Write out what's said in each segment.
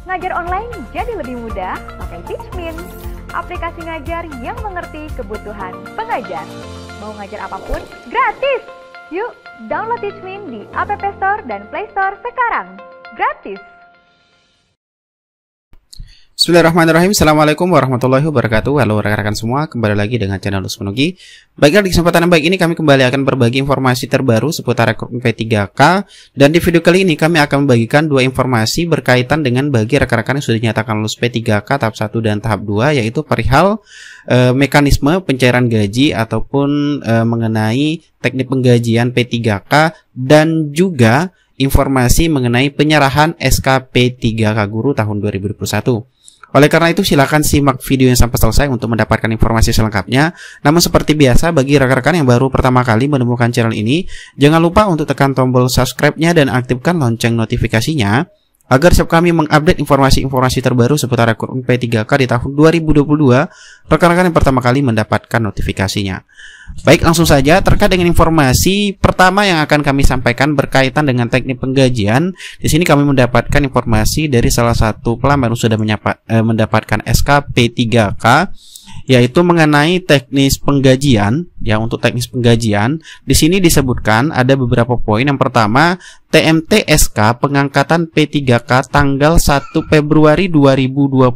Ngajar online jadi lebih mudah pakai Teachmin, aplikasi ngajar yang mengerti kebutuhan pengajar. Mau ngajar apapun, gratis! Yuk, download Teachmin di App Store dan Play Store sekarang. Gratis! Bismillahirrahmanirrahim. Assalamualaikum warahmatullahi wabarakatuh. Halo rekan-rekan semua, kembali lagi dengan channel Lutfi Nugi. Baiklah, di kesempatan yang baik ini kami kembali akan berbagi informasi terbaru seputar rekrutmen P3K. Dan di video kali ini kami akan membagikan dua informasi berkaitan dengan bagi rekan-rekan yang sudah dinyatakan lulus P3K tahap 1 dan tahap 2, yaitu perihal mekanisme pencairan gaji ataupun mengenai teknik penggajian P3K dan juga informasi mengenai penyerahan SK P3K Guru tahun 2021. Oleh karena itu silakan simak video yang sampai selesai untuk mendapatkan informasi selengkapnya. Namun seperti biasa, bagi rekan-rekan yang baru pertama kali menemukan channel ini, jangan lupa untuk tekan tombol subscribe-nya dan aktifkan lonceng notifikasinya agar setiap kami mengupdate informasi-informasi terbaru seputar rekrutmen P3K di tahun 2022, rekan-rekan yang pertama kali mendapatkan notifikasinya. Baik, langsung saja terkait dengan informasi pertama yang akan kami sampaikan berkaitan dengan teknik penggajian. Di sini kami mendapatkan informasi dari salah satu pelamar yang sudah mendapatkan SK P3K, yaitu mengenai teknis penggajian. Ya, untuk teknis penggajian di sini disebutkan ada beberapa poin. Yang pertama, TMT SK pengangkatan P3K tanggal 1 Februari 2022,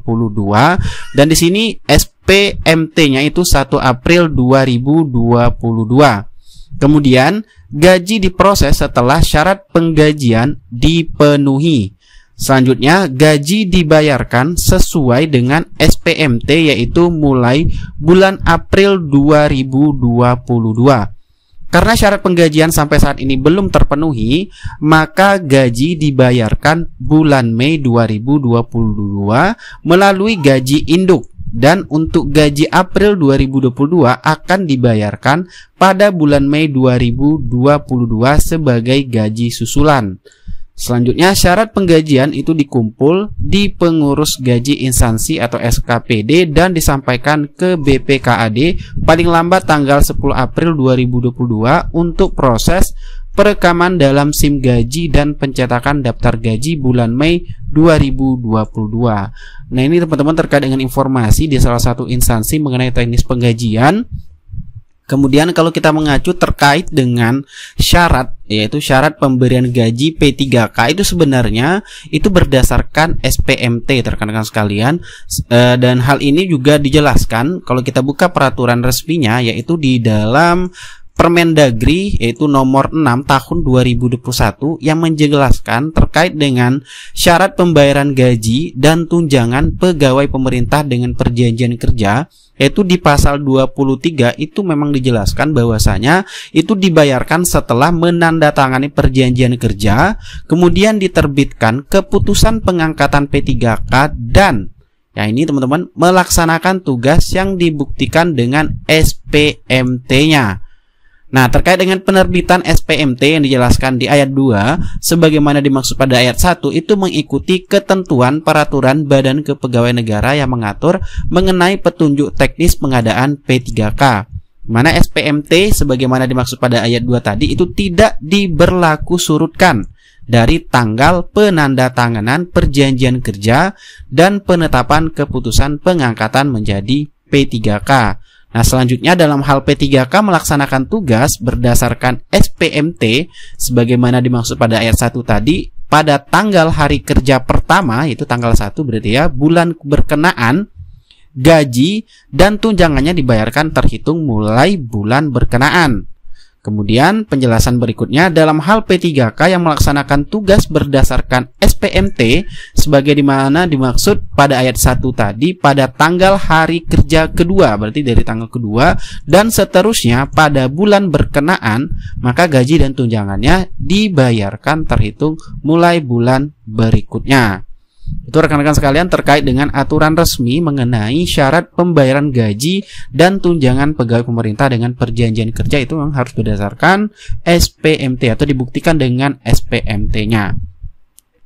dan di sini SPMT-nya itu 1 April 2022. Kemudian gaji diproses setelah syarat penggajian dipenuhi. Selanjutnya, gaji dibayarkan sesuai dengan SPMT, yaitu mulai bulan April 2022. Karena syarat penggajian sampai saat ini belum terpenuhi, maka gaji dibayarkan bulan Mei 2022 melalui gaji induk. Dan untuk gaji April 2022 akan dibayarkan pada bulan Mei 2022 sebagai gaji susulan. Selanjutnya, syarat penggajian itu dikumpul di pengurus gaji instansi atau SKPD dan disampaikan ke BPKAD paling lambat tanggal 10 April 2022 untuk proses perekaman dalam SIM gaji dan pencetakan daftar gaji bulan Mei 2022. Nah, ini teman-teman terkait dengan informasi di salah satu instansi mengenai teknis penggajian. Kemudian kalau kita mengacu terkait dengan syarat, yaitu syarat pemberian gaji P3K itu sebenarnya itu berdasarkan SPMT, rekan-rekan sekalian. Dan hal ini juga dijelaskan kalau kita buka peraturan resminya, yaitu di dalam Permendagri, yaitu nomor 6 tahun 2021, yang menjelaskan terkait dengan syarat pembayaran gaji dan tunjangan pegawai pemerintah dengan perjanjian kerja, yaitu di pasal 23 itu memang dijelaskan bahwasanya itu dibayarkan setelah menandatangani perjanjian kerja, kemudian diterbitkan keputusan pengangkatan P3K dan ya ini teman-teman melaksanakan tugas yang dibuktikan dengan SPMT-nya. Nah, terkait dengan penerbitan SPMT yang dijelaskan di ayat 2 sebagaimana dimaksud pada ayat 1 itu mengikuti ketentuan peraturan Badan Kepegawaian Negara yang mengatur mengenai petunjuk teknis pengadaan P3K. Mana SPMT sebagaimana dimaksud pada ayat 2 tadi itu tidak diberlaku surutkan dari tanggal penandatanganan perjanjian kerja dan penetapan keputusan pengangkatan menjadi P3K. Nah, selanjutnya dalam hal P3K melaksanakan tugas berdasarkan SPMT sebagaimana dimaksud pada ayat 1 tadi pada tanggal hari kerja pertama, yaitu tanggal 1 berarti ya, bulan berkenaan, gaji dan tunjangannya dibayarkan terhitung mulai bulan berkenaan. Kemudian penjelasan berikutnya dalam hal P3K yang melaksanakan tugas berdasarkan SPMT sebagai dimana dimaksud pada ayat 1 tadi pada tanggal hari kerja kedua, berarti dari tanggal kedua dan seterusnya pada bulan berkenaan, maka gaji dan tunjangannya dibayarkan terhitung mulai bulan berikutnya. Itu rekan-rekan sekalian terkait dengan aturan resmi mengenai syarat pembayaran gaji dan tunjangan pegawai pemerintah dengan perjanjian kerja itu memang harus berdasarkan SPMT atau dibuktikan dengan SPMT-nya.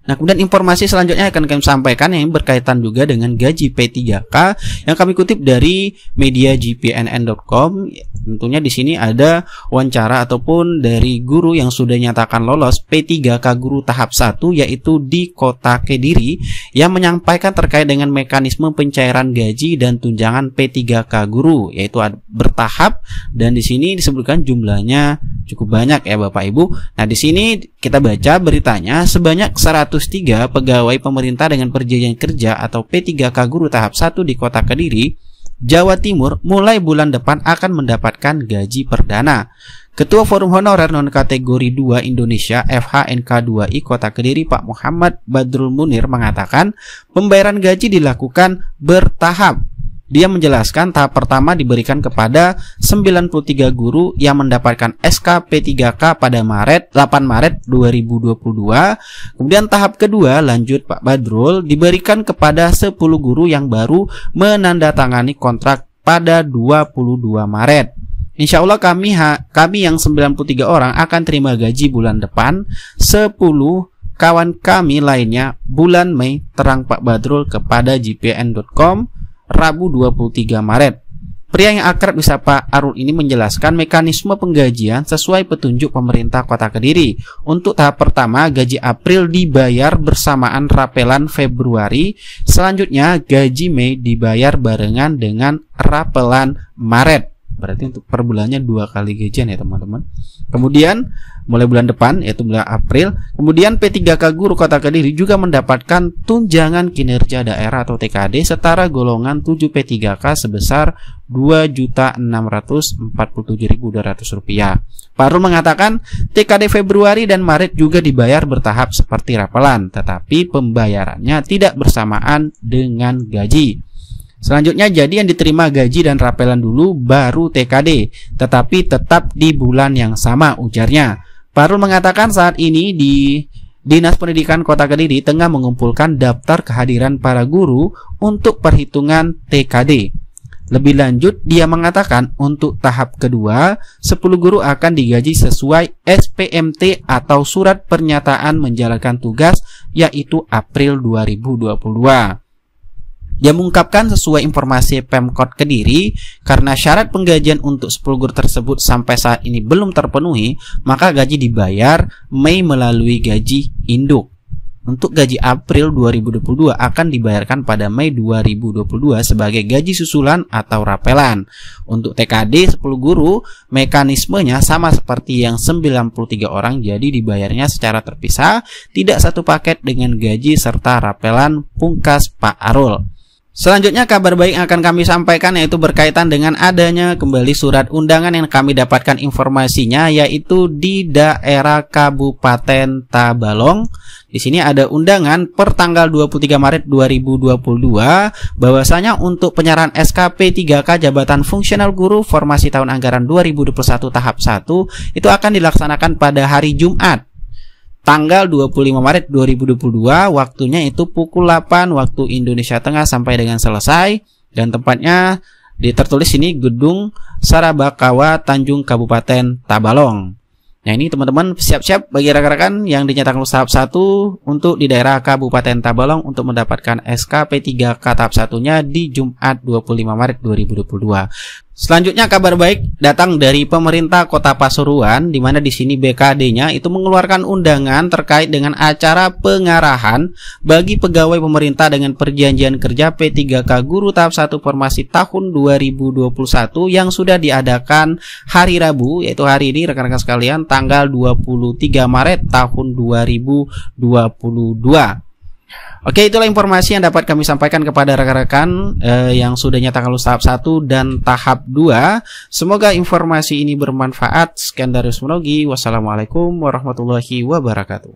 Nah, kemudian informasi selanjutnya akan kami sampaikan yang berkaitan juga dengan gaji P3K yang kami kutip dari media gpnn.com. Tentunya di sini ada wawancara ataupun dari guru yang sudah nyatakan lolos P3K guru tahap 1 yaitu di Kota Kediri yang menyampaikan terkait dengan mekanisme pencairan gaji dan tunjangan P3K guru yaitu bertahap, dan di sini disebutkan jumlahnya cukup banyak ya Bapak Ibu. Nah, di sini kita baca beritanya, sebanyak 103 pegawai pemerintah dengan perjanjian kerja atau P3K guru tahap 1 di Kota Kediri, Jawa Timur mulai bulan depan akan mendapatkan gaji perdana. Ketua Forum Honorer Non Kategori 2 Indonesia FHNK2I Kota Kediri Pak Muhammad Badrul Munir mengatakan pembayaran gaji dilakukan bertahap. Dia menjelaskan tahap pertama diberikan kepada 93 guru yang mendapatkan SK P3K pada 8 Maret 2022. Kemudian tahap kedua, lanjut Pak Badrul, diberikan kepada 10 guru yang baru menandatangani kontrak pada 22 Maret. Insya Allah kami yang 93 orang akan terima gaji bulan depan. 10 kawan kami lainnya bulan Mei, terang Pak Badrul kepada gpn.com Rabu 23 Maret. Pria yang akrab disapa Arul ini menjelaskan mekanisme penggajian sesuai petunjuk pemerintah Kota Kediri. Untuk tahap pertama, gaji April dibayar bersamaan rapelan Februari. Selanjutnya, gaji Mei dibayar barengan dengan rapelan Maret. Berarti untuk per bulannya 2 kali gajian ya teman-teman. Kemudian mulai bulan depan yaitu bulan April, kemudian P3K guru Kota Kediri juga mendapatkan tunjangan kinerja daerah atau TKD setara golongan 7 P3K sebesar Rp2.647.200. Pak Arul mengatakan TKD Februari dan Maret juga dibayar bertahap seperti rapelan, tetapi pembayarannya tidak bersamaan dengan gaji. Selanjutnya, jadi yang diterima gaji dan rapelan dulu baru TKD, tetapi tetap di bulan yang sama, ujarnya. Pak Arul mengatakan saat ini di Dinas Pendidikan Kota Kediri tengah mengumpulkan daftar kehadiran para guru untuk perhitungan TKD. Lebih lanjut, dia mengatakan untuk tahap kedua, 10 guru akan digaji sesuai SPMT atau Surat Pernyataan Menjalankan Tugas, yaitu April 2022. Dia mengungkapkan sesuai informasi Pemkot Kediri, karena syarat penggajian untuk 10 guru tersebut sampai saat ini belum terpenuhi, maka gaji dibayar Mei melalui gaji induk. Untuk gaji April 2022 akan dibayarkan pada Mei 2022 sebagai gaji susulan atau rapelan. Untuk TKD 10 guru, mekanismenya sama seperti yang 93 orang, jadi dibayarnya secara terpisah, tidak satu paket dengan gaji serta rapelan, pungkas Pak Arul. Selanjutnya kabar baik yang akan kami sampaikan yaitu berkaitan dengan adanya kembali surat undangan yang kami dapatkan informasinya, yaitu di daerah Kabupaten Tabalong. Di sini ada undangan per tanggal 23 Maret 2022 bahwasanya untuk penyerahan SKP 3K Jabatan Fungsional Guru Formasi Tahun Anggaran 2021 tahap 1 itu akan dilaksanakan pada hari Jumat tanggal 25 Maret 2022, waktunya itu pukul 8 waktu Indonesia Tengah sampai dengan selesai, dan tempatnya tertulis ini Gedung Sarabakawa Tanjung Kabupaten Tabalong. Nah, ini teman-teman siap-siap bagi rekan-rekan yang dinyatakan lulus tahap 1 untuk di daerah Kabupaten Tabalong untuk mendapatkan SKP 3K tahap 1-nya di Jumat 25 Maret 2022. Selanjutnya kabar baik datang dari pemerintah Kota Pasuruan, di mana di sini BKD-nya itu mengeluarkan undangan terkait dengan acara pengarahan bagi pegawai pemerintah dengan perjanjian kerja P3K Guru tahap 1 formasi tahun 2021 yang sudah diadakan hari Rabu, yaitu hari ini rekan-rekan sekalian, tanggal 23 Maret tahun 2022. Oke, itulah informasi yang dapat kami sampaikan kepada rekan-rekan yang sudah nyatakan lulus tahap 1 dan tahap 2. Semoga informasi ini bermanfaat. Sekian dari Usmonogi. Wassalamualaikum warahmatullahi wabarakatuh.